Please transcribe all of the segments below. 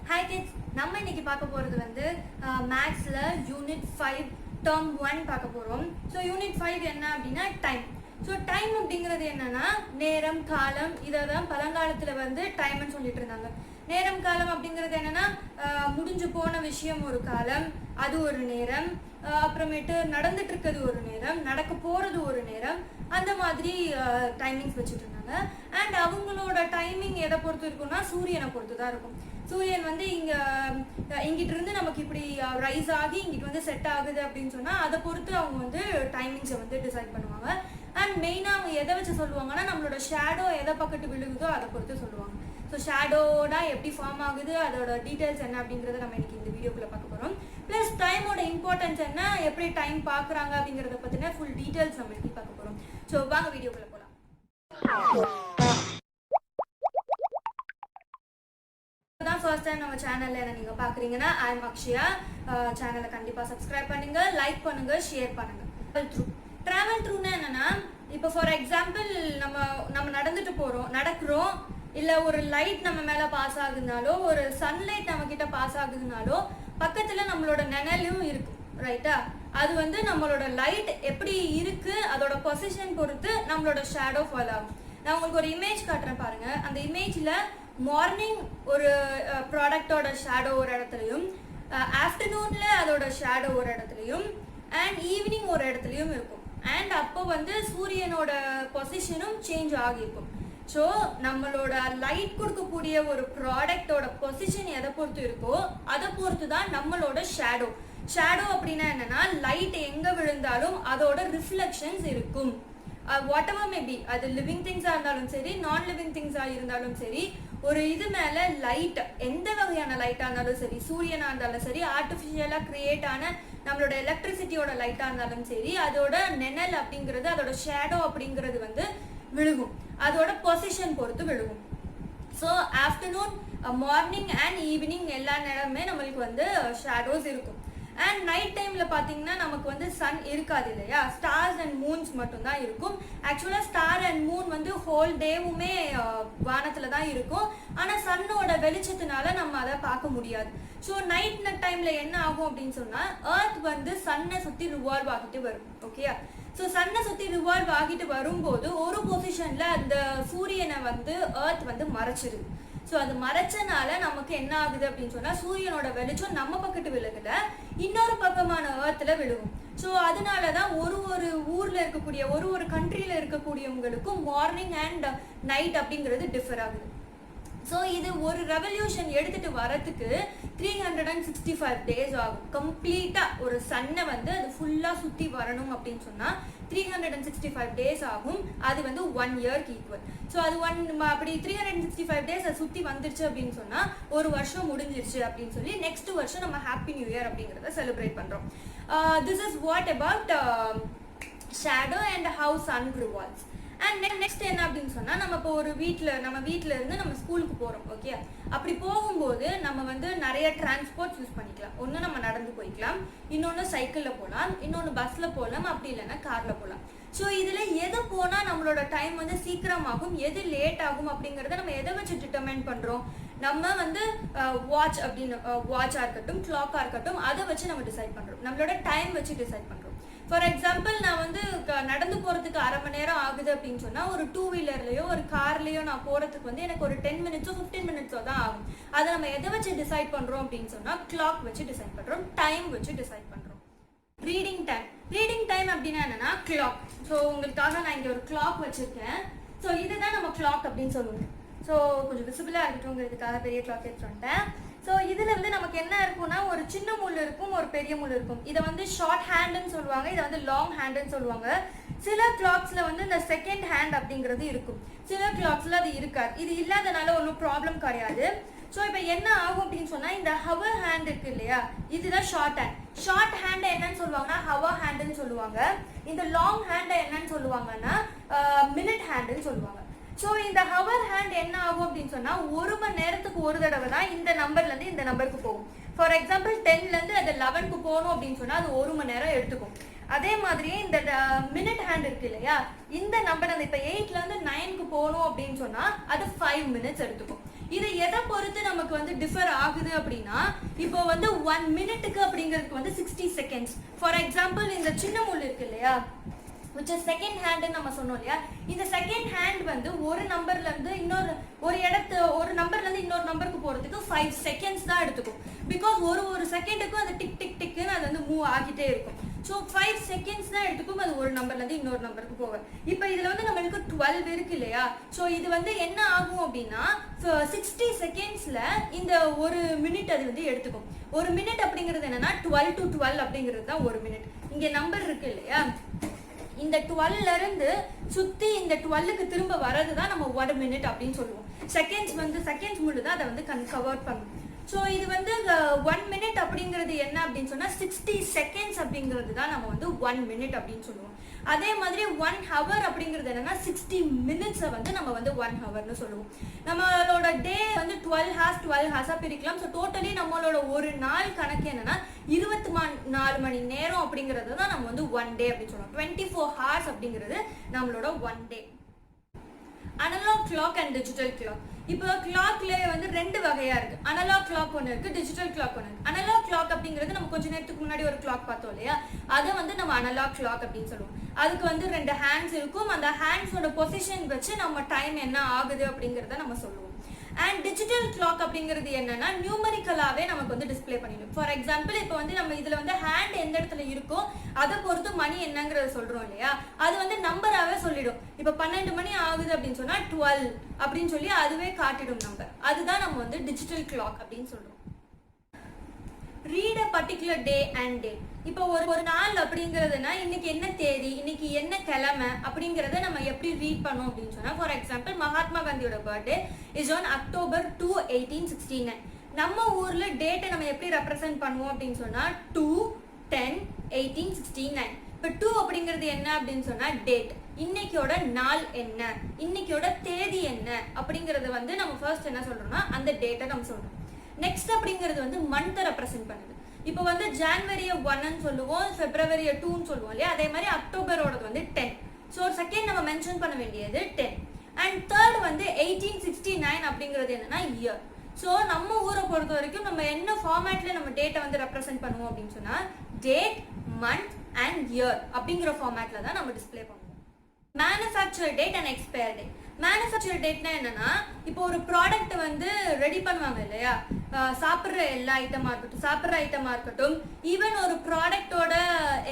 Hi kids, நம்ம இன்னைக்கு பார்க்க போகிறது வந்து மேக்ஸில் யூனிட் 5 டேர்ம் 1 பார்க்க போகிறோம். ஸோ யூனிட் 5 என்ன அப்படின்னா டைம். ஸோ டைம் அப்படிங்கிறது என்னன்னா நேரம், காலம். இதை தான் பழங்காலத்தில் வந்து டைம்னு சொல்லிட்டு இருந்தாங்க. நேரம், காலம் அப்படிங்கிறது என்னன்னா முடிஞ்சு போன விஷயம் ஒரு காலம், அது ஒரு நேரம். அப்புறமேட்டு நடந்துட்டு இருக்கிறது ஒரு நேரம், நடக்க போகிறது ஒரு நேரம். அந்த மாதிரி டைமிங்ஸ் வச்சுட்டு இருந்தாங்க. அண்ட் அவங்களோட டைமிங் எதை பொறுத்து இருக்குன்னா சூரியனை பொறுத்து தான் இருக்கும். சூரியன் வந்து இங்கிட்ட இருந்து நமக்கு இப்படி ரைஸ் ஆகி இங்கிட்டு வந்து செட் ஆகுது அப்படின்னு சொன்னால் அதை பொறுத்து அவங்க வந்து டைமிங்ஸை வந்து டிசைட் பண்ணுவாங்க. அண்ட் மெயினாக அவங்க எதை வச்சு சொல்லுவாங்கன்னா நம்மளோட ஷேடோ எதை பக்கத்து விழுகுதோ அதை பொறுத்து சொல்லுவாங்க. ஸோ ஷேடோனா எப்படி ஃபார்ம் ஆகுது, அதோட டீட்டெயில்ஸ் என்ன அப்படிங்கிறத நம்ம இன்னைக்கு இந்த வீடியோக்குள்ள பார்க்க போகிறோம். ப்ளஸ் டைமோட இம்பார்ட்டன்ஸ் என்ன, எப்படி டைம் பார்க்குறாங்க அப்படிங்கிறத பற்றின ஃபுல் டீட்டெயில்ஸ் நம்ம இன்னைக்கு பார்க்க போகிறோம். ஸோ வாங்க வீடியோக்குள்ள போகலாம். ஃபர்ஸ்ட் டைம் நம்ம சேனல்ல என்ன நீங்க பாக்குறீங்கன்னா ஐ எம் அக்ஷயா. சேனலை கண்டிப்பா சப்ஸ்கிரைப் பண்ணுங்க, லைக் பண்ணுங்க, ஷேர் பண்ணுங்க. டிராவல் த்ரூனா என்னன்னா, இப்போ ஃபார் எக்ஸாம்பிள் நம்ம நடந்துட்டு நடக்கிறோம், இல்ல ஒரு லைட் நம்ம மேல பாஸ் ஆகுதுனாலோ, ஒரு சன்லைட் நம்ம கிட்ட பாஸ் ஆகுதுனாலோ பக்கத்துல நம்மளோட நிழலும் இருக்கும், ரைட்டா? அது வந்து நம்மளோட லைட் எப்படி இருக்கு அதோட பொசிஷன் பொறுத்து நம்மளோட ஷேடோ ஃபால் ஆகும். நான் உங்களுக்கு ஒரு இமேஜ் காட்டுறேன் பாருங்க. அந்த இமேஜ்ல மார்னிங் ஒரு ப்ராடக்டோட ஷேடோ ஒரு இடத்துலையும், ஆஃப்டர்நூன்ல அதோட ஷேடோ ஒரு இடத்துலையும், அண்ட் ஈவினிங் ஒரு இடத்துலையும் இருக்கும். அண்ட் அப்போ வந்து சூரியனோட பொசிஷனும் சேஞ்ச் ஆகிருக்கும். ஸோ நம்மளோட லைட் கொடுக்கக்கூடிய ஒரு ப்ராடக்டோட பொசிஷன் எதை பொறுத்து இருக்கோ அதை பொறுத்து தான் நம்மளோட ஷேடோ. ஷேடோ அப்படின்னா என்னன்னா, லைட் எங்க விழுந்தாலும் அதோட ரிஃப்ளெக்ஷன்ஸ் இருக்கும். வாட் எவர் மேபி, அது லிவிங் திங்ஸாக இருந்தாலும் சரி, நான் லிவிங் திங்ஸாக இருந்தாலும் சரி, ஒரு இது மேலே லைட் எந்த வகையான லைட்டாக இருந்தாலும் சரி, சூரியனாக இருந்தாலும் சரி, ஆர்டிஃபிஷியலாக கிரியேட் ஆன நம்மளோட எலக்ட்ரிசிட்டியோட லைட்டாக இருந்தாலும் சரி, அதோட நிழல் அப்படிங்கிறது, அதோட ஷேடோ அப்படிங்கிறது வந்து விழுகும். அதோட பொசிஷன் பொறுத்து விழுகும். So afternoon, morning and evening எல்லா நேரமே நம்மளுக்கு வந்து ஷேடோஸ் இருக்கும். அண்ட் நைட் டைம்ல பாத்தீங்கன்னா நமக்கு வந்து சன் இருக்காது இல்லையா, ஸ்டார்ஸ் அண்ட் மூன்ஸ் மட்டும் தான் இருக்கும். ஆக்சுவலா ஸ்டார் அண்ட் மூன் வந்து ஹோல் டேவுமே வானத்துல தான் இருக்கும். ஆனா சன்னோட வெளிச்சத்தினால நம்ம அதை பார்க்க முடியாது. ஸோ நைட் டைம்ல என்ன ஆகும் அப்படின்னு சொன்னா, எர்த் வந்து சன்னை சுத்தி ரிவால்வ் ஆகிட்டு வரும். ஓகே, ஸோ சன்னை சுத்தி ரிவால்வ் ஆகிட்டு வரும்போது ஒரு பொசிஷன்ல அந்த சூரியனை வந்து எர்த் வந்து மறைச்சிருது. ஸோ அது மறைச்சனால நமக்கு என்ன ஆகுது அப்படின்னு சொன்னா, சூரியனோட வெளிச்சம் நம்ம பக்கத்து விழுகல, இன்னொரு பக்கமான எர்த்ல விழுகும். ஸோ அதனாலதான் ஒரு ஊர்ல இருக்கக்கூடிய ஒரு கண்ட்ரியில இருக்கக்கூடியவங்களுக்கும் மார்னிங் அண்ட் நைட் அப்படிங்கிறது டிஃபர் ஆகுது. ஸோ இது ஒரு ரெவல்யூஷன் எடுத்துட்டு வரதுக்கு 365 டேஸ் ஆகும். கம்ப்ளீட்டா ஒரு சன்னை வந்து அது ஃபுல்லா சுத்தி வரணும் அப்படின்னு சொன்னா 365 டேஸ் ஆகும். அது வந்து 1 இயர்க்கு ஈக்குவல். ஸோ அது அப்படி 365 டேஸ் அது சுத்தி வந்துருச்சு அப்படின்னு சொன்னா ஒரு வருஷம் முடிஞ்சிருச்சு அப்படின்னு சொல்லி நெக்ஸ்ட் வருஷம் நம்ம ஹாப்பி நியூ இயர் அப்படிங்கிறத செலிப்ரேட் பண்றோம். This is what about shadow and how sun revolves. And next என்ன அப்படின்னு சொன்னா, நம்ம இப்போ நம்ம வீட்டில இருந்து நம்ம ஸ்கூலுக்கு போறோம். ஓகே, அப்படி போகும்போது நம்ம வந்து நிறைய டிரான்ஸ்போர்ட் யூஸ் பண்ணிக்கலாம். ஒன்று நம்ம நடந்து போய்க்கலாம், இன்னொன்று சைக்கிள்ல போகலாம், இன்னொன்று பஸ்ல போகலாம், அப்படி இல்லைன்னா கார்ல போகலாம். ஸோ இதுல எது போனா நம்மளோட டைம் வந்து சீக்கிரமாகும், எது லேட் ஆகும் அப்படிங்கறத நம்ம எதை வச்சு டிட்டர்மைன் பண்றோம்? நம்ம வந்து வாட்சா இருக்கட்டும், கிளாக்கா இருக்கட்டும், அதை வச்சு நம்ம டிசைட் பண்றோம். நம்மளோட டைம் வச்சு டிசைட் பண்றோம். ஃபார் எக்ஸாம்பிள், நான் வந்து நடந்து போறதுக்கு 1/2 மணி நேரம் ஆகுது அப்படின்னு சொன்னா, ஒரு 2 வீலர்லயோ ஒரு கார்லயோ நான் போறதுக்கு வந்து எனக்கு ஒரு 10 மினிட்ஸோ 15 மினிட்ஸோ தான் ஆகும். அதை நம்ம எதை வச்சு டிசைட் பண்றோம் அப்படின்னு சொன்னா, கிளாக் வச்சு டிசைட் பண்றோம், டைம் வச்சு டிசைட் பண்றோம். ரீடிங் டைம் அப்படின்னா என்னன்னா கிளாக். ஸோ உங்களுக்காக நான் இங்க ஒரு கிளாக் வச்சிருக்கேன். ஸோ இதுதான் நம்ம கிளாக் அப்படின்னு சொல்லுவோம். ஸோ கொஞ்சம் விசிபிளா இருக்கட்டும்ங்கிறதுக்காக பெரிய கிளாக் எடுத்துட்டு வந்துட்டேன். ஸோ இதுல வந்து நமக்கு என்ன இருக்கும்னா, ஒரு சின்ன முள் இருக்கும், ஒரு பெரிய முள் இருக்கும். இதை வந்து ஷார்ட் ஹேண்டுன்னு சொல்லுவாங்க, இதை வந்து லாங் ஹேண்டுன்னு சொல்லுவாங்க. சில கிளாக்ஸ்ல வந்து இந்த செகண்ட் ஹேண்ட் அப்படிங்கிறது இருக்கும், சில கிளாக்ஸ்ல அது இருக்காது. இது இல்லாதனால ஒன்றும் ப்ராப்ளம் கிடையாது. ஸோ இப்போ என்ன ஆகும் அப்படின்னு சொன்னா, இந்த ஹவர் ஹேண்ட் இருக்கு இல்லையா, இதுதான் ஷார்ட் ஹேண்ட். ஷார்ட் ஹேண்ட் என்னன்னு சொல்லுவாங்கன்னா ஹவர் ஹேண்டுன்னு சொல்லுவாங்க. இந்த லாங் ஹேண்ட் என்னன்னு சொல்லுவாங்கன்னா மினிட் ஹேண்டுன்னு சொல்லுவாங்க. ஸோ இந்த ஹவர் ஹேண்ட் என்ன ஆகும் அப்படின்னு சொன்னா, 1 மணி நேரத்துக்கு ஒரு தடவை தான் இந்த நம்பர்ல இருந்து இந்த நம்பருக்கு போகும். ஃபார் எக்ஸாம்பிள் 10ல இருந்து அது 11க்கு போகணும் அப்படின்னு சொன்னா அது 1 மணி நேரம் எடுத்துக்கும். அதே மாதிரியே இந்த மினிட் ஹேண்ட் இருக்கு இல்லையா, இந்த நம்பர் அந்த இப்போ 8ல இருந்து 9க்கு போகணும் அப்படின்னு சொன்னா அது 5 மினிட்ஸ் எடுத்துக்கும். இது எதை பொறுத்து நமக்கு வந்து டிஃபர் ஆகுது அப்படின்னா, இப்போ வந்து 1 மினிட்டுக்கு அப்படிங்கிறதுக்கு வந்து 60 செகண்ட்ஸ். ஃபார் எக்ஸாம்பிள் இந்த சின்ன முள் இருக்கு இல்லையா, which is செகண்ட் ஹேண்டுன்னு நம்ம சொன்னோம் இல்லையா, இந்த செகண்ட் ஹேண்ட் வந்து ஒரு நம்பர்ல இருந்து இன்னொரு ஒரு நம்பர்ல இருந்து இன்னொரு நம்பருக்கு போறதுக்கு 5 செகண்ட்ஸ் தான் எடுத்துக்கும். பிகாஸ் ஒரு செகண்டுக்கும் அது டிக் டிக் டிக்னு அது வந்து மூவ் ஆகிட்டே இருக்கும். ஸோ 5 செகண்ட்ஸ் தான் எடுத்துக்கும் அது ஒரு நம்பர்ல இருந்து இன்னொரு நம்பருக்கு போக. இப்போ இதுல வந்து நம்மளுக்கு 12 இருக்கு இல்லையா, ஸோ இது வந்து என்ன ஆகும் அப்படின்னா 60 செகண்ட்ஸ்ல இந்த ஒரு மினிட் அது வந்து எடுத்துக்கும். ஒரு மினிட் அப்படிங்கிறது என்னன்னா 12 to 12 அப்படிங்கிறது தான் ஒரு மினிட். இங்க நம்பர் இருக்கு இல்லையா, இந்த 12ல இருந்து சுத்தி இந்த 12க்கு திரும்ப வர்றது தான் நம்ம 1 மினிட் அப்படின்னு சொல்லுவோம். செகண்ட்ஸ் முழு தான் அதை வந்து கவர் பண்ணும். ஸோ இது வந்து 1 மினிட் அப்படிங்கிறது என்ன அப்படின்னு சொன்னா 60 செகண்ட்ஸ் அப்படிங்கிறது தான் நம்ம வந்து 1 மினிட் அப்படின்னு சொல்லுவோம். அதே மாதிரி 1 ஹவர் அப்படிங்கிறது என்னன்னா 60 மினிட்ஸை வந்து நம்ம வந்து 1 ஹவர்னு சொல்லுவோம். நம்மளோட டே வந்து 12 ஹார்ஸா பிரிக்கலாம். ஸோ டோட்டலி நம்மளோட ஒரு நாள் கணக்கு என்னன்னா 24 மணி நேரம் அப்படிங்கிறது தான் நம்ம வந்து 1 டே அப்படின்னு சொல்லுவோம். 24 ஹார்ஸ் அப்படிங்கிறது நம்மளோட 1 day. Analog clock and digital clock. இப்போ கிளாக்ல வந்து 2 வகையா இருக்கு. அனலாக் கிளாக் ஒன்று இருக்கு, டிஜிட்டல் கிளாக் ஒன்று இருக்கு. அனலாக் கிளாக் அப்படிங்கிறது நம்ம கொஞ்ச நேரத்துக்கு முன்னாடி ஒரு கிளாக் பார்த்தோம் இல்லையா, அதை வந்து நம்ம அனலாக் கிளாக் அப்படின்னு சொல்லுவோம். அதுக்கு வந்து 2 ஹேண்ட்ஸ் இருக்கும். அந்த ஹேண்ட்ஸோட பொசிஷன் வச்சு நம்ம டைம் என்ன ஆகுது அப்படிங்கிறத நம்ம சொல்லுவோம். அண்ட் டிஜிட்டல் கிளாக் அப்படிங்கிறது என்னன்னா நியூமரிக்கலாவே நமக்கு வந்து டிஸ்பிளே பண்ணிடும். ஃபார் எக்ஸாம்பிள் இப்போ வந்து நம்ம இதுல வந்து ஹேண்ட் எந்த இடத்துல இருக்கோ அதை பொறுத்து மணி என்னங்கிறத சொல்றோம் இல்லையா, அது வந்து நம்பராகவே சொல்லிடும். இப்போ 12 மணி ஆகுது அப்படின்னு சொன்னா 12 அப்படின்னு சொல்லி அதுவே காட்டிடும் நம்பர். அதுதான் நம்ம வந்து டிஜிட்டல் கிளாக் அப்படின்னு சொல்றோம். Read a particular day and day. இப்போ ஒரு நாள் அப்படிங்கிறதுனா இன்னைக்கு என்ன தேதி, இன்னைக்கு என்ன கிழமை அப்படிங்கிறத நம்ம எப்படி ரீட் பண்ணோம் அப்படின்னு சொன்னா, ஃபார் எக்ஸாம்பிள் மகாத்மா காந்தியோட பர்த்டே இஸ் ஆன் அக்டோபர் 2, 1869. நம்ம ஊர்ல டேட்டை நம்ம எப்படி ரெப்ரசென்ட் பண்ணுவோம் அப்படின்னு சொன்னா 2/10/1869. இப்போ 2 அப்படிங்கிறது என்ன அப்படின்னு சொன்னா டேட், இன்னைக்கோட நாள் என்ன, இன்னைக்கோட தேதி என்ன அப்படிங்கறது வந்து நம்ம ஃபர்ஸ்ட் என்ன சொல்றோம்னா அந்த டேட்டை நம்ம சொல்றோம். நெக்ஸ்ட் அப்படிங்கிறது வந்து மந்த்தை ரெப்ரசென்ட் பண்ணுது. இப்போ வந்து ஜான்வரியை 1ன்னு சொல்லுவோம், பிப்ரவரியை 2ன்னு சொல்லுவோம் இல்லையா, அதே மாதிரி அக்டோபரோடது வந்து 10. ஸோ ஒரு செகண்ட் நம்ம மென்ஷன் பண்ண வேண்டியது 10. அண்ட் தேர்ட் வந்து 1869 அப்படிங்கிறது என்னன்னா இயர். ஸோ நம்ம ஊரை பொறுத்த வரைக்கும் நம்ம என்ன ஃபார்மேட்ல நம்ம டேட்டை வந்து ரெப்ரசென்ட் பண்ணுவோம் அப்படின்னு சொன்னா டேட், மந்த் அண்ட் இயர் அப்படிங்கிற ஃபார்மேட்ல தான் நம்ம டிஸ்பிளே பண்ணுவோம். Manufacture date and expire date. Manufacture டேட்னா என்னன்னா, இப்போ ஒரு ப்ராடக்ட் வந்து ரெடி பண்ணுவாங்க இல்லையா, சாப்பிட்ற எல்லா ஐட்டமா இருக்கட்டும், ஈவன் ஒரு ப்ராடக்டோட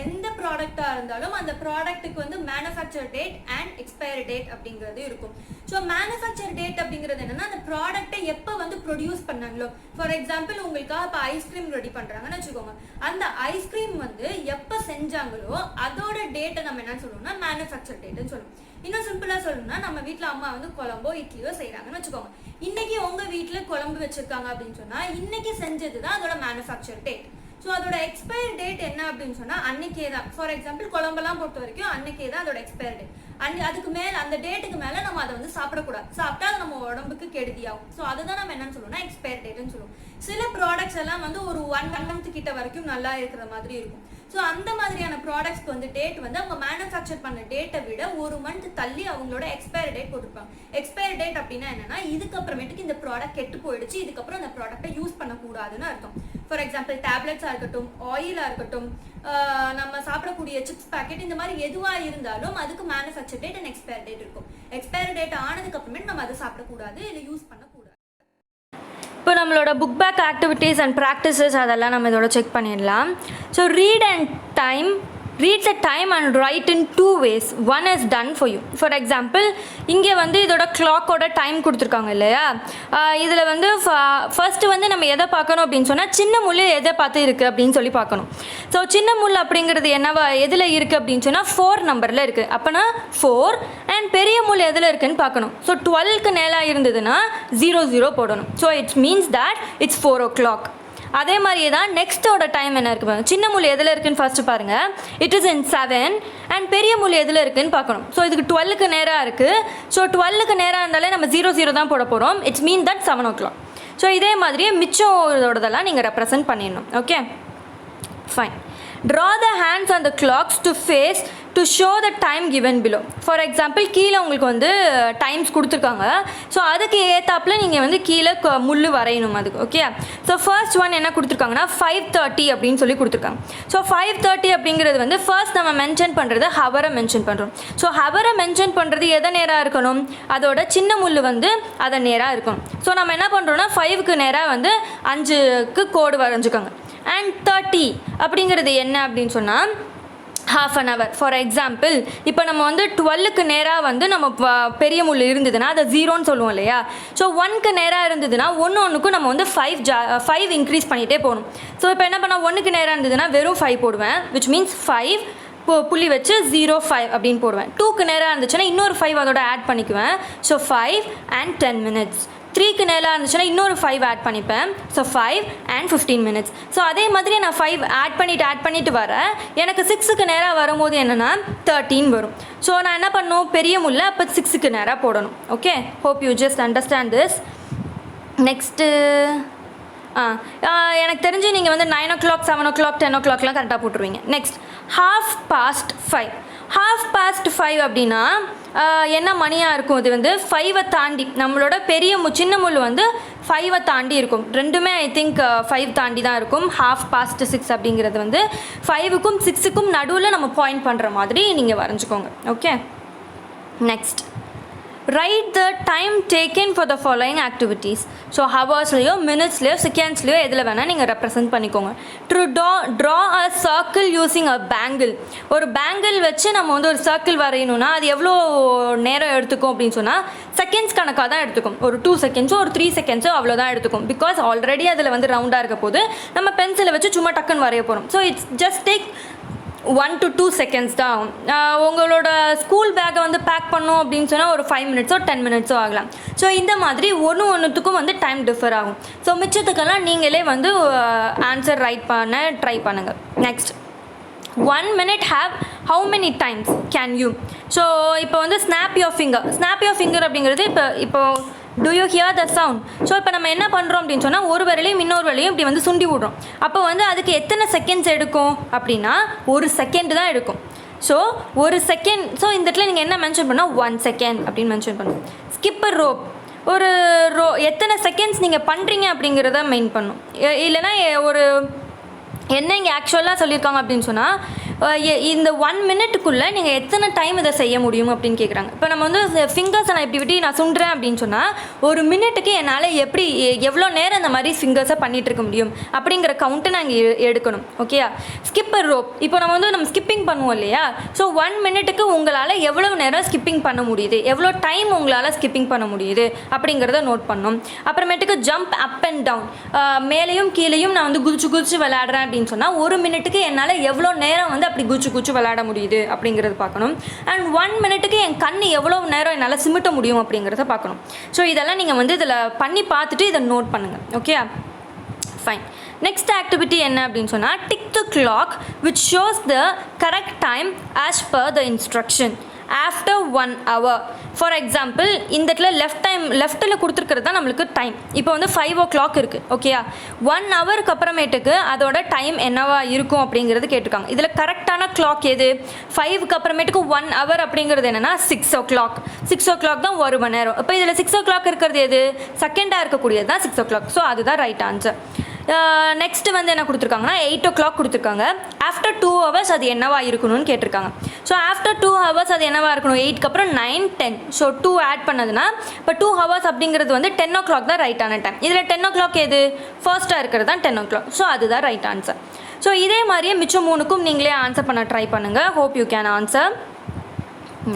எந்த ப்ராடக்டா இருந்தாலும் அந்த ப்ராடக்ட்டுக்கு வந்து manufacture date and expire date அப்படிங்கிறது இருக்கும். ஸோ மேனுஃபேக்சர் டேட் அப்படிங்கிறது என்னன்னா அந்த ப்ராடக்டை எப்போ வந்து ப்ரொடியூஸ் பண்ணாங்களோ, ஃபார் எக்ஸாம்பிள் உங்களுக்காக இப்போ ஐஸ்கிரீம் ரெடி பண்றாங்கன்னு வச்சுக்கோங்க, அந்த ஐஸ்கிரீம் வந்து எப்போ செஞ்சாங்களோ அதோட டேட்டை நம்ம என்ன சொல்லுவோம்னா மேனுஃபேக்சர் டேட்னு சொல்லுவோம். இன்னும் சிம்பிளா சொல்லணும்னா நம்ம வீட்டுல அம்மா வந்து குழம்போ இட்லியோ செய்யறாங்கன்னு வச்சுக்கோங்க, இன்னைக்கு உங்க வீட்டுல குழம்பு வச்சிருக்காங்க அப்படின்னு சொன்னா இன்னைக்கு செஞ்சதுதான் அதோட மேனுஃபேக்சர் டேட். ஸோ அதோட எக்ஸ்பயர் டேட் என்ன அப்படின்னு சொன்னா அன்னைக்கே தான். ஃபார் எக்ஸாம்பிள் குழம்பெல்லாம் பொறுத்த வரைக்கும் அன்னைக்கே தான் அதோட எக்ஸ்பயர் டேட். அதுக்கு மேல அந்த டேட்டுக்கு மேல நம்ம அதை வந்து சாப்பிடக்கூடாது, சாப்பிட்டா அது நம்ம உடம்புக்கு கெடுதியாகும். ஸோ அதுதான் நம்ம என்னன்னு சொல்லுவோம்னா எக்ஸ்பயர் டேட்னு சொல்லுவோம். சில ப்ராடக்ட்ஸ் எல்லாம் வந்து ஒரு 1 month கிட்ட வரைக்கும் நல்லா இருக்கிற மாதிரி இருக்கும். ஸோ அந்த மாதிரியான ப்ராடக்ட்ஸ்க்கு வந்து டேட் வந்து அவங்க மேனுஃபேக்சர் பண்ண டேட்டை விட 1 month தள்ளி அவங்களோட எக்ஸ்பயர் டேட் போட்டிருப்பாங்க. எக்ஸ்பயர் டேட் அப்படின்னா என்னன்னா இதுக்கப்புறமேட்டுக்கு இந்த ப்ராடக்ட் கெட்டு போயிடுச்சு, இதுக்கப்புறம் அந்த ப்ராடக்ட்டை யூஸ் பண்ணக்கூடாதுன்னு அர்த்தம். ஃபார் எக்ஸாம்பிள் டேப்லெட்ஸாக இருக்கட்டும், ஆயிலாக இருக்கட்டும், நம்ம சாப்பிடக்கூடிய சிப்ஸ் பேக்கெட், இந்த மாதிரி எதுவாக இருந்தாலும் அதுக்கு manufacture date and expire date இருக்கும். எக்ஸ்பயர் டேட் ஆனதுக்கு அப்புறமேட்டு நம்ம அதை சாப்பிடக்கூடாது, இல்லை யூஸ் பண்ணக்கூடாது. இப்போ நம்மளோட book back activities and practices அதெல்லாம் நம்ம இதோட செக் பண்ணிடலாம். So read the time and write in 2 ways. One is done for you. For example, இங்கே வந்து இதோட கிளாக்கோட டைம் கொடுத்துருக்காங்க இல்லையா, இதில் வந்து ஃபர்ஸ்ட் வந்து நம்ம எதை பார்க்கணும் அப்படின்னு சொன்னால் சின்ன முள் எதை பார்த்து இருக்குது அப்படின்னு சொல்லி பார்க்கணும். ஸோ சின்ன முள் அப்படிங்கிறது என்னவா எதில் இருக்குது அப்படின்னு சொன்னால் 4 நம்பரில் இருக்குது. அப்போனா 4 அண்ட் பெரிய முள் எதில் இருக்குன்னு பார்க்கணும். ஸோ 12க்கு நேராக இருந்ததுன்னா 00 போடணும். So it's means that it's 4 o'clock. அதே மாதிரியே தான் நெக்ஸ்ட்டோட டைம் என்ன இருக்குது பாருங்கள். சின்ன முள் எதில் இருக்குன்னு ஃபஸ்ட்டு பாருங்கள், இட் இஸ் இன் 7 அண்ட் பெரிய முள் எதில் இருக்குன்னு பார்க்கணும். ஸோ இதுக்கு 12க்கு நேராக இருக்குது. ஸோ 12க்கு நேராக இருந்தாலே நம்ம 00 தான் போட போகிறோம். It's mean that 7 o'clock. So இதே மாதிரியே மிச்சம் இதோடதெல்லாம் நீங்கள் ரெப்ரசன்ட் பண்ணிடணும். Okay fine. Draw the hands on the clocks to face to show the time given below. For example கீழே உங்களுக்கு வந்து டைம்ஸ் கொடுத்துருக்காங்க. ஸோ அதுக்கு ஏற்றாப்புல நீங்கள் வந்து கீழே முள் வரையணும் அதுக்கு. ஓகே, ஸோ ஃபர்ஸ்ட் ஒன் என்ன கொடுத்துருக்காங்கன்னா 5:30 அப்படின்னு சொல்லி கொடுத்துருக்காங்க. ஸோ 5:30 அப்படிங்கிறது வந்து ஃபர்ஸ்ட் நம்ம மென்ஷன் பண்ணுறது ஹவரை மென்ஷன் பண்ணுறோம். ஸோ ஹவரை மென்ஷன் பண்ணுறது எதை நேராக இருக்கணும், அதோட சின்ன முள் வந்து அதை நேராக இருக்கணும். ஸோ நம்ம என்ன பண்ணுறோன்னா 5க்கு நேராக வந்து 5க்கு கோடு வரைஞ்சிக்கோங்க. அண்ட் 30 அப்படிங்கிறது என்ன அப்படின்னு சொன்னால் half an hour. For example இப்போ நம்ம வந்து 12க்கு நேராக வந்து நம்ம பெரிய முள் இருந்ததுன்னா அதை 0ன்னு சொல்லுவோம் இல்லையா. ஸோ 1க்கு நேராக இருந்ததுன்னா ஒன்றுக்கும் நம்ம வந்து 5 இன்க்ரீஸ் பண்ணிகிட்டே போகணும். ஸோ இப்போ என்ன பண்ணால் 1க்கு நேராக இருந்ததுன்னா வெறும் 5 போடுவேன், விச் மீன்ஸ் 5 புள்ளி வச்சு 0.5 அப்படின்னு போடுவேன். 2க்கு நேராக இருந்துச்சுன்னா இன்னொரு 5 அதோட ஆட் பண்ணிக்குவேன். So 5 and 10 minutes. 3க்கு நேராக இருந்துச்சுன்னா இன்னொரு 5 ஆட் பண்ணிப்பேன். So 5 and 15 minutes. ஸோ அதே மாதிரி நான் 5 ஆட் பண்ணிட்டு வரேன். எனக்கு 6க்கு நேராக வரும்போது என்னென்னா 13 வரும். ஸோ நான் என்ன பண்ணணும், பெரிய முள்ள அப்போ 6க்கு நேராக போடணும். Okay, hope you just understand this. Next எனக்கு தெரிஞ்சு நீங்கள் வந்து 9 o'clock 7 o'clock 10 o'clockலாம் கரெக்டாக போட்டுருவீங்க. நெக்ஸ்ட் 5:30. 5:30 அப்படின்னா என்ன மணியாக இருக்கும், இது வந்து 5 தாண்டி நம்மளோட பெரிய சின்ன முள் வந்து 5 தாண்டி இருக்கும். ரெண்டுமே ஐ திங்க் 5 தாண்டி தான் இருக்கும். 6:30 அப்படிங்கிறது வந்து 5க்கும் 6க்கும் நடுவில் நம்ம பாயிண்ட் பண்ணுற மாதிரி நீங்கள் வரைஞ்சிக்கோங்க. Okay, next write the time taken for the following activities. So ஹவர்ஸ்லையோ மினிட்ஸ்லையோ செகண்ட்ஸ்லையோ எதில் வேணால் நீங்கள் ரெப்ரசன்ட் பண்ணிக்கோங்க. To draw a circle using a bangle. ஒரு பேங்கிள் வச்சு நம்ம வந்து ஒரு சர்க்கிள் வரையணும்னா அது எவ்வளோ நேரம் எடுத்துக்கும் அப்படின்னு சொன்னால் செகண்ட்ஸ் கணக்காக தான் எடுத்துக்கும். ஒரு 2 seconds ஒரு 3 seconds அவ்வளோதான் எடுத்துக்கும். பிகாஸ் ஆல்ரெடி அதில் வந்து ரவுண்டாக இருக்க போது நம்ம பென்சிலை வச்சு சும்மா டக்குன்னு வரைய போகிறோம். So it's just take 1 to 2 seconds தான் ஆகும். உங்களோட ஸ்கூல் பேக்கை வந்து பேக் பண்ணோம் அப்படின்னு சொன்னால் ஒரு 5 minutes 10 minutes ஆகலாம். ஸோ இந்த மாதிரி ஒன்றுத்துக்கும் வந்து டைம் டிஃபர் ஆகும். ஸோ மிச்சத்துக்கெல்லாம் நீங்களே வந்து ஆன்சர் ரைட் பண்ண ட்ரை பண்ணுங்கள். Next 1 minute have how many times can you. So இப்போ வந்து ஸ்னாப் யோர் ஃபிங்கர் அப்படிங்கிறது இப்போ do you hear the sound. So இப்போ நம்ம என்ன பண்ணுறோம் அப்படின்னு சொன்னால் ஒரு விரலையும் இன்னொரு விரலையும் இப்படி வந்து சுண்டி விடுறோம். அப்போ வந்து அதுக்கு எத்தனை செகண்ட்ஸ் எடுக்கும் அப்படின்னா 1 second தான் எடுக்கும். So 1 second. ஸோ இந்த இடத்துல நீங்கள் என்ன மென்ஷன் பண்ணால் 1 second அப்படின்னு மென்ஷன் பண்ணும். ஸ்கிப் ரோப் ஒரு எத்தனை செகண்ட்ஸ் நீங்கள் பண்ணுறீங்க அப்படிங்கிறத மெயின் பண்ணும். இல்லைனா ஒரு என்ன இங்கே ஆக்சுவலாக சொல்லியிருக்காங்க அப்படின்னு சொன்னால் இந்த 1 minute-க்குள்ளே நீங்கள் எத்தனை டைம் இதை செய்ய முடியும் அப்படின்னு கேட்குறாங்க. இப்போ நம்ம வந்து ஃபிங்கர்ஸை நான் இப்படி விட்டு நான் சுண்டுறேன் அப்படின்னு சொன்னால் ஒரு மினிட்டுக்கு என்னால் எவ்வளோ நேரம் இந்த மாதிரி ஃபிங்கர்ஸை பண்ணிகிட்டு இருக்க முடியும் அப்படிங்கிற கவுண்ட்டை நாங்கள் எடுக்கணும். ஓகேயா. ஸ்கிப்பர் ரோப் இப்போ நம்ம ஸ்கிப்பிங் பண்ணுவோம் இல்லையா. ஸோ 1 minute-க்கு உங்களால் எவ்வளோ நேரம் ஸ்கிப்பிங் பண்ண முடியுது, எவ்வளோ டைம் உங்களால் ஸ்கிப்பிங் பண்ண முடியுது அப்படிங்கிறத நோட் பண்ணணும். அப்புறமேட்டுக்கு ஜம்ப் அப் அண்ட் டவுன், மேலேயும் கீழேயும் நான் வந்து குதிச்சு விளையாடுறேன் அப்படின்னு சொன்னால் 1 minute-க்கு என்னால் எவ்வளோ நேரம் வந்து அப்படி குச்சு விளையாட முடியுது அப்படிங்கிறது பார்க்கணும். அண்ட் 1 minute-க்கு என் கண் எவ்வளோ நேரம் என்னால் சிமிட்ட முடியும் அப்படிங்கிறத பார்க்கணும். ஸோ இதெல்லாம் நீங்கள் வந்து இதில் பண்ணி பார்த்துட்டு இதை நோட் பண்ணுங்கள். Okay, fine. நெக்ஸ்ட் ஆக்டிவிட்டி என்ன அப்படின்னு சொன்னால் tick the clock which shows the correct time as per the instruction after 1 hour. For example இந்த இடத்துல லெஃப்ட்டில் கொடுத்துருக்கிறது தான் நம்மளுக்கு டைம். இப்போ வந்து 5 o'clock இருக்குது. ஓகேயா. 1 hour-க்கு அப்புறமேட்டுக்கு அதோட டைம் என்னவா இருக்கும் அப்படிங்கிறது கேட்டிருக்காங்க. இதில் கரெக்டான கிளாக் எது? 5க்கு அப்புறமேட்டுக்கு 1 hour அப்படிங்கிறது என்னென்னா 6 o'clock. 6 o'clock தான் 1 மணி நேரம். இப்போ இதில் 6 o'clock இருக்கிறது எது? செகண்டாக இருக்கக்கூடியது தான் 6 o'clock. ஸோ அதுதான் ரைட் ஆன்சர். நெக்ஸ்ட்டு வந்து என்ன கொடுத்துருக்காங்கன்னா 8 o'clock கொடுத்துருக்காங்க. ஆஃப்டர் 2 hours அது என்னவா இருக்கணும்னு கேட்டிருக்காங்க. ஸோ ஆஃப்டர் 2 hours அது என்னவா இருக்கணும்? 8க்கு அப்புறம் 9 10. ஸோ 2 ஆட் பண்ணதுன்னா இப்போ 2 hours அப்படிங்கிறது வந்து 10 o'clock தான் ரைட்டான டைம். இதில் 10 o'clock எது? ஃபர்ஸ்ட்டாக இருக்கிறது தான் 10 o'clock. ஸோ அதுதான் ரைட் ஆன்சர். ஸோ இதே மாதிரியே மிச்சம் 3க்கும் நீங்களே ஆன்சர் பண்ண ட்ரை பண்ணுங்கள். Hope you can answer.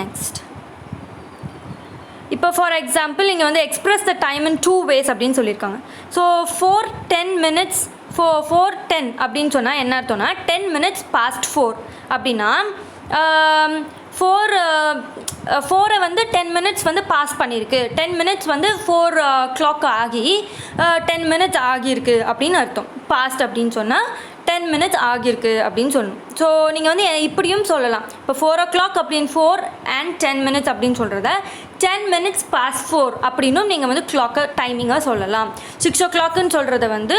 Next இப்போ ஃபார் எக்ஸாம்பிள் இங்கே வந்து express the time in 2 ways அப்படின்னு சொல்லியிருக்காங்க. ஸோ 4:10 minutes 4:10 அப்படின்னு சொன்னால் என்ன அர்த்தம்னா 10 minutes past 4 அப்படின்னா 4 வந்து 10 minutes வந்து பாஸ் பண்ணியிருக்கு. 10 minutes வந்து 4 o'clock ஆகி 10 minutes ஆகியிருக்கு அப்படின்னு அர்த்தம். பாஸ்ட் அப்படின்னு சொன்னால் 10 minutes ஆகியிருக்கு அப்படின்னு சொல்லணும். ஸோ நீங்கள் வந்து இப்படியும் சொல்லலாம். இப்போ 4 o'clock அப்படின்னு 4 and 10 minutes அப்படின்னு சொல்கிறத 10 minutes past 4 அப்படின்னும் நீங்கள் வந்து கிளாக்கை டைமிங்காக சொல்லலாம். 6 o'clock சொல்கிறத வந்து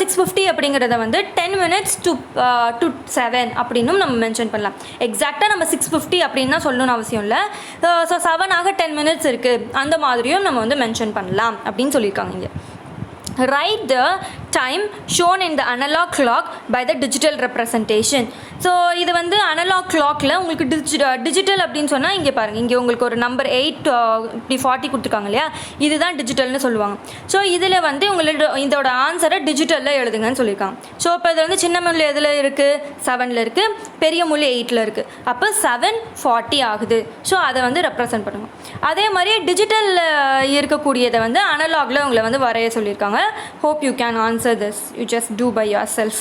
6:50 அப்படிங்கிறத வந்து 10 minutes to 7 அப்படின்னும் நம்ம மென்ஷன் பண்ணலாம். எக்ஸாக்டாக நம்ம 6:50 அப்படின்னு தான் சொல்லணும்னு அவசியம் இல்லை. ஸோ 7 ஆக 10 minutes இருக்குது, அந்த மாதிரியும் நம்ம வந்து மென்ஷன் பண்ணலாம் அப்படின்னு சொல்லியிருக்காங்க இங்கே. Write the time shown in the analog clock by the digital representation. So இது வந்து அனலாக் கிளாக்கில் உங்களுக்கு டிஜிட்டல் அப்படின்னு சொன்னால் இங்கே பாருங்கள், இங்கே உங்களுக்கு ஒரு நம்பர் 8 இப்படி 40 கொடுத்துருக்காங்க இல்லையா, இதுதான் டிஜிட்டல்னு சொல்லுவாங்க. ஸோ இதில் வந்து உங்களோட இதோட ஆன்சரை டிஜிட்டலில் எழுதுங்கன்னு சொல்லியிருக்காங்க. ஸோ இப்போ இது வந்து சின்ன முள் எதில் இருக்குது, 7ல் இருக்குது, பெரிய முள் 8ல் இருக்குது. அப்போ 7:40 ஆகுது. ஸோ அதை வந்து ரெப்ரசன்ட் பண்ணுங்க. அதே மாதிரி டிஜிட்டலில் இருக்கக்கூடியதை வந்து அனலாகில் உங்களை வந்து வரைய சொல்லியிருக்காங்க. hope you can answer this, you just do by yourself.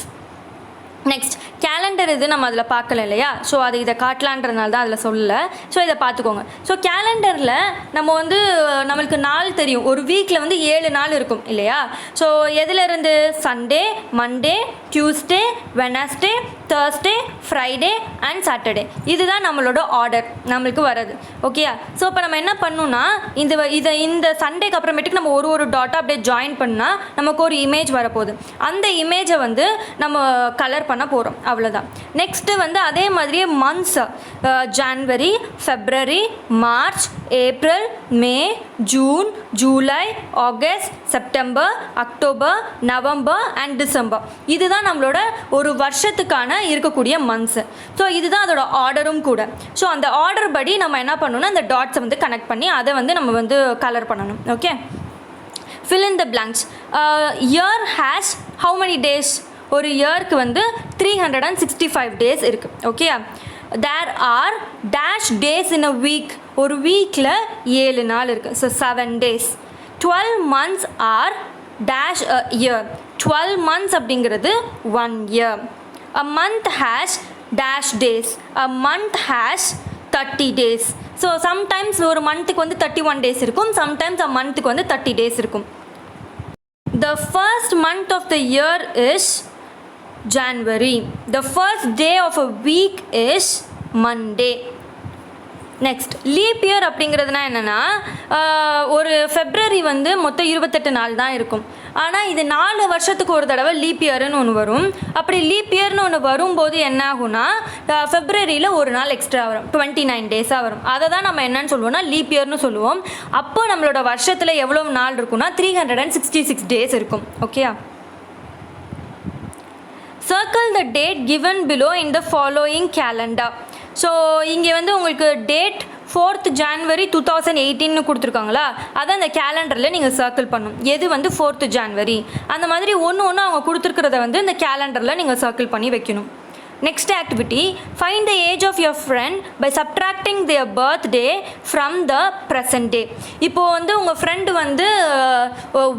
Next calendar இது நம்ம அதில் பார்க்கல இல்லையா, ஸோ அது இதை காட்டலான்றதுனால தான் அதில் சொல்லலை. ஸோ இதை பார்த்துக்கோங்க. ஸோ கேலண்டரில் நம்ம வந்து நம்மளுக்கு நாள் தெரியும், ஒரு வீக்கில் வந்து 7 நாள் இருக்கும் இல்லையா. ஸோ எதுலேருந்து Sunday, Monday, Tuesday, Wednesday, Thursday, Friday and Saturday, இதுதான் நம்மளோட ஆர்டர் நம்மளுக்கு வர்றது. ஓகேயா. ஸோ இப்போ நம்ம என்ன பண்ணணும்னா இந்த சண்டேக்கு அப்புறமேட்டுக்கு நம்ம ஒரு டாட்டாக அப்படியே ஜாயின் பண்ணால் நமக்கு ஒரு இமேஜ் வரப்போகுது. அந்த இமேஜை வந்து நம்ம கலர் பண்ண போகிறோம், அவ்வளோதான். நெக்ஸ்ட்டு வந்து அதே மாதிரியே months, January, February, March, April, May, June, July, August, September, October, November and December, இதுதான் நம்மளோட ஒரு வருஷத்துக்கான இருக்கக்கூடிய மந்த்ஸு. ஸோ இதுதான் அதோட ஆர்டரும் கூட. ஸோ அந்த ஆர்டர் படி நம்ம என்ன பண்ணணும்னா அந்த டாட்ஸை வந்து கனெக்ட் பண்ணி அதை வந்து நம்ம வந்து கலர் பண்ணணும். Okay. fill in the blanks. Year has how many days? ஒரு இயருக்கு வந்து 365 days இருக்குது. Okay. there are dash days in a week. ஒரு வீக்கில் 7 நாள் இருக்குது. So 7 days. 12 months are dash a year. 12 months அப்படிங்கிறது 1 year. a month has dash days. a month has 30 days. So sometimes ஒரு மந்த்துக்கு வந்து 31 days இருக்கும், சம்டைம்ஸ் a மந்த்துக்கு வந்து 30 days இருக்கும். the first month of the year is January. the first day of a week is Monday. Next leap year அப்படிங்கிறதுனா என்னென்னா, ஒரு ஃபெப்ரவரி வந்து மொத்தம் 28 நாள் தான் இருக்கும். ஆனால் இது 4 வருஷத்துக்கு ஒரு தடவை லீப் இயர்னு ஒன்று வரும். அப்படி லீப் இயர்னு ஒன்று வரும்போது என்ன ஆகும்னா, ஃபெப்ரவரியில் ஒரு நாள் எக்ஸ்ட்ரா வரும், 29 டேஸாக வரும். அதை தான் நம்ம என்னன்னு சொல்லுவோம்னா லீப் இயர்னு சொல்லுவோம். அப்போ நம்மளோட வருஷத்தில் எவ்வளோ நாள் இருக்குன்னா 366 டேஸ் இருக்கும். Okay. circle the date given below in the following calendar. So இங்கே வந்து உங்களுக்கு டேட் 4th January 2018 கொடுத்துருக்காங்களா, அதை அந்த கேலண்டரில் நீங்கள் சர்க்கிள் பண்ணணும். எது வந்து 4th January, அந்த மாதிரி ஒன்று அவங்க கொடுத்துருக்கிறத வந்து இந்த கேலண்டரில் நீங்கள் சர்க்கிள் பண்ணி வைக்கணும். Next activity, find the age of your friend by subtracting their birthday from the present day. இப்போது வந்து உங்கள் ஃப்ரெண்டு வந்து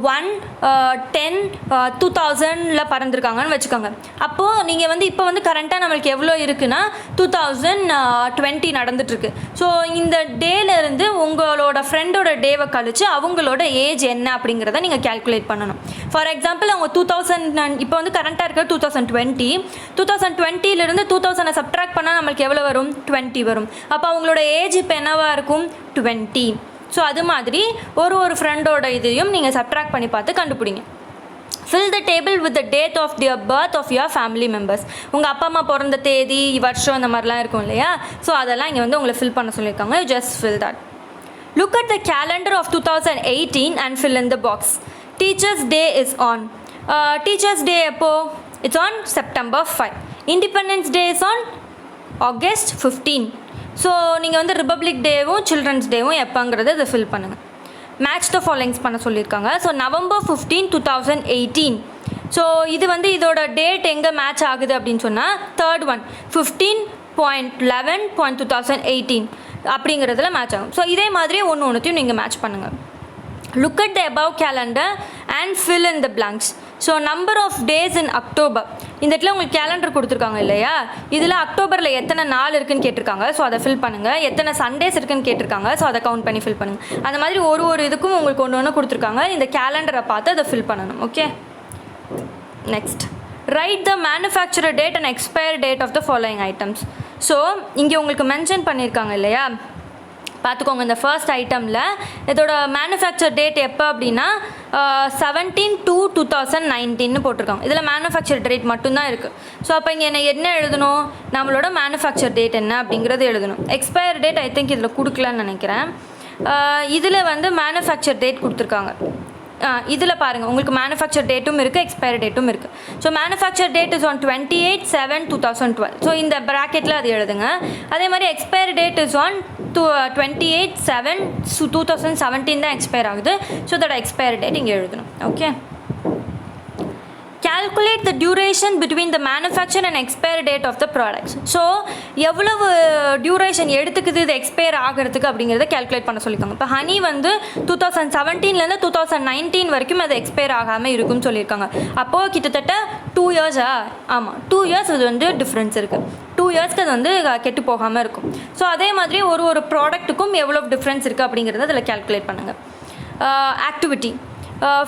1/10/2000 பிறந்திருக்காங்கன்னு வச்சுக்கோங்க. அப்போது நீங்கள் வந்து இப்போ வந்து கரண்ட்டாக நம்மளுக்கு எவ்வளோ இருக்குன்னா 2020 நடந்துட்டுருக்கு. ஸோ இந்த டேலேருந்து உங்களோட ஃப்ரெண்டோட டேவை கழித்து அவங்களோட ஏஜ் என்ன அப்படிங்கிறத நீங்கள் கேல்குலேட் பண்ணணும். ஃபார் எக்ஸாம்பிள் அவங்க 2000 இப்போ வந்து கரண்ட்டாக இருக்கிற 2020 இருந்து 2000 சப்ட்ராக்ட் பண்ணால் நம்மளுக்கு எவ்வளோ வரும், 20 வரும். அப்போ அவங்களோட ஏஜ் இப்போ என்னவாக இருக்கும், 20. ஸோ அது மாதிரி ஒரு ஃப்ரெண்டோட இதையும் நீங்கள் சப்ட்ராக்ட் பண்ணி பார்த்து கண்டுபிடிங்க. fill the table with the date of their birth of your family members. உங்கள் அப்பா அம்மா பிறந்த தேதி, வருஷம், இந்த மாதிரிலாம் இருக்கும் இல்லையா. ஸோ அதெல்லாம் இங்கே வந்து உங்களை ஃபில் பண்ண சொல்லியிருக்காங்க. you just fill that. look at the calendar of 2018 and fill in the box. teachers day is on. teachers day எப்போ, it's on September 5. Independence Day is on August 15. So நீங்கள் வந்து republic டேவும் children's டேவும் எப்போங்கிறத இதை fill பண்ணுங்கள். Match the followings பண்ண சொல்லியிருக்காங்க. So November 15, 2018. So இது வந்து இதோட டேட் எங்கே மேட்ச் ஆகுது அப்படின்னு சொன்னால் தேர்ட் ஒன் 15.11.2018 அப்படிங்கிறதுல மேட்ச் ஆகும். ஸோ இதே மாதிரியே ஒன்றுத்தையும் நீங்கள் மேட்ச் பண்ணுங்கள். look at the above calendar and fill in the blanks. So number of days in October, இந்த இடத்துல உங்களுக்கு கேலண்டர் கொடுத்துருக்காங்க இல்லையா, இதில் அக்டோபரில் எத்தனை நாள் இருக்குதுன்னு கேட்டிருக்காங்க. ஸோ அதை ஃபில் பண்ணுங்கள். எத்தனை சண்டேஸ் இருக்குதுன்னு கேட்டிருக்காங்க. ஸோ அதை கவுண்ட் பண்ணி ஃபில் பண்ணுங்கள். அந்த மாதிரி ஒரு இதுக்கும் உங்களுக்கு ஒன்று கொடுத்துருக்காங்க. இந்த கேலண்டரை பார்த்து அதை ஃபில் பண்ணணும். Okay. Next, write the manufacturer date and expire date of the following items. So இங்கே உங்களுக்கு மென்ஷன் பண்ணியிருக்காங்க இல்லையா, பார்த்துக்கோங்க. இந்த ஃபர்ஸ்ட் ஐட்டமில் இதோட மேனுஃபேக்சர் டேட் எப்போ அப்படின்னா 17/2/2019 போட்டிருக்காங்க. இதில் மேனுஃபேக்சர் டேட் மட்டும்தான் இருக்குது. ஸோ அப்போ இங்கே என்ன எழுதணும், நம்மளோட மேனுஃபேக்சர் டேட் என்ன அப்படிங்கிறது எழுதணும். எக்ஸ்பயர் டேட் ஐ திங்க் இதில் கொடுக்கலன்னு நினைக்கிறேன். இதில் வந்து மேனுஃபேக்சர் டேட் கொடுத்துருக்காங்க. இதில் பாருங்கள், உங்களுக்கு மேனுஃபேக்சர் டேட்டும் இருக்குது, எக்ஸ்பயர் டேட்டும் இருக்குது. So manufacture date is on 28/7/2012. So இந்த ப்ராக்கெட்டில் அது எழுதுங்க. அதே மாதிரி எக்ஸ்பயர் டேட் இஸ் ஆன் 28/7/2017 தான் எக்ஸ்பயர் ஆகுது. ஸோ அதோட எக்ஸ்பயர் டேட் இங்கே எழுதணும். Okay. Calculate the duration between the manufacture and expire date of the products. So எவ்வளவு டியூரேஷன் எடுத்துக்குது இது எக்ஸ்பயர் ஆகிறதுக்கு அப்படிங்கிறத கேல்குலேட் பண்ண சொல்லியிருக்காங்க. இப்போ ஹனி வந்து 2017 2019 வரைக்கும் அது எக்ஸ்பயர் ஆகாமல் இருக்குன்னு சொல்லியிருக்காங்க. அப்போது கிட்டத்தட்ட 2 இயர்ஸா? ஆமாம், 2 இயர்ஸ் அது வந்து டிஃப்ரென்ஸ் இருக்குது. 2 இயர்ஸ்க்கு அது வந்து கெட்டு போகாமல் இருக்கும். ஸோ அதே மாதிரி ஒரு ப்ராடக்ட்டுக்கும் எவ்வளோ டிஃப்ரென்ஸ் இருக்குது அப்படிங்கிறத அதில் கேல்குலேட் பண்ணுங்கள். Activity: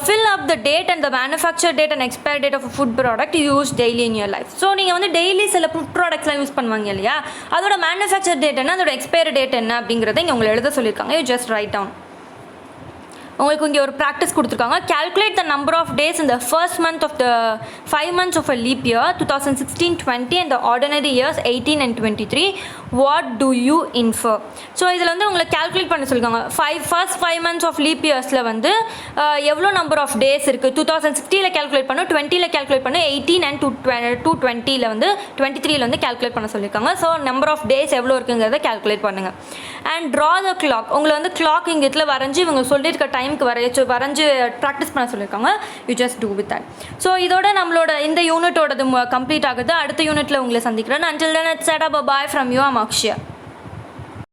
fill up the date and the manufacture date and expire date of a food product you use daily in your life. So நீங்கள் வந்து டெய்லி சில ஃபுட் ப்ராடக்ட்ஸ்லாம் யூஸ் பண்ணுவாங்க இல்லையா, அதோட மேனுஃபேக்சர் டேட் என்ன, அதோட எக்ஸ்பயர் டேட் என்ன அப்படிங்கிறத இங்கே உங்களை எழுத சொல்லியிருக்காங்க. You just write down. உங்களுக்கு இங்கே ஒரு ப்ராக்டிஸ் கொடுத்துருக்காங்க. Calculate the number of days in the first month of the 5 months of a leap year 2016-20 and the ordinary years 18 and 23. What do you infer? So இதில் வந்து உங்களை calculate பண்ண சொல்லியிருக்காங்க. First 5 months of leap yearsல வந்து எவ்வளோ number of days இருக்குது, 2016 calculate பண்ணும், 20 calculate பண்ணும், 18 and 220 வந்து 23 வந்து கேல்குலேட் பண்ண சொல்லியிருக்காங்க. ஸோ நம்பர் ஆஃப் டேஸ் எவ்வளோ இருக்குங்கிறத கேல்குலேட் பண்ணுங்கள். And draw the clock. உங்களை வந்து கிளாக் இங்கே இதில் வரைஞ்சி இவங்க சொல்லியிருக்க டைமுக்கு வரைஞ்சி ப்ராக்டிஸ் பண்ண சொல்லியிருக்காங்க. You just do with that. So இதோட நம்மளோட இந்த யூனிட்டோடது கம்ப்ளீட் ஆகுது. அடுத்த யூனிட்டில் உங்களை சந்திக்கிறேன். Until then, it's set up a bye from you. I'm Akshya.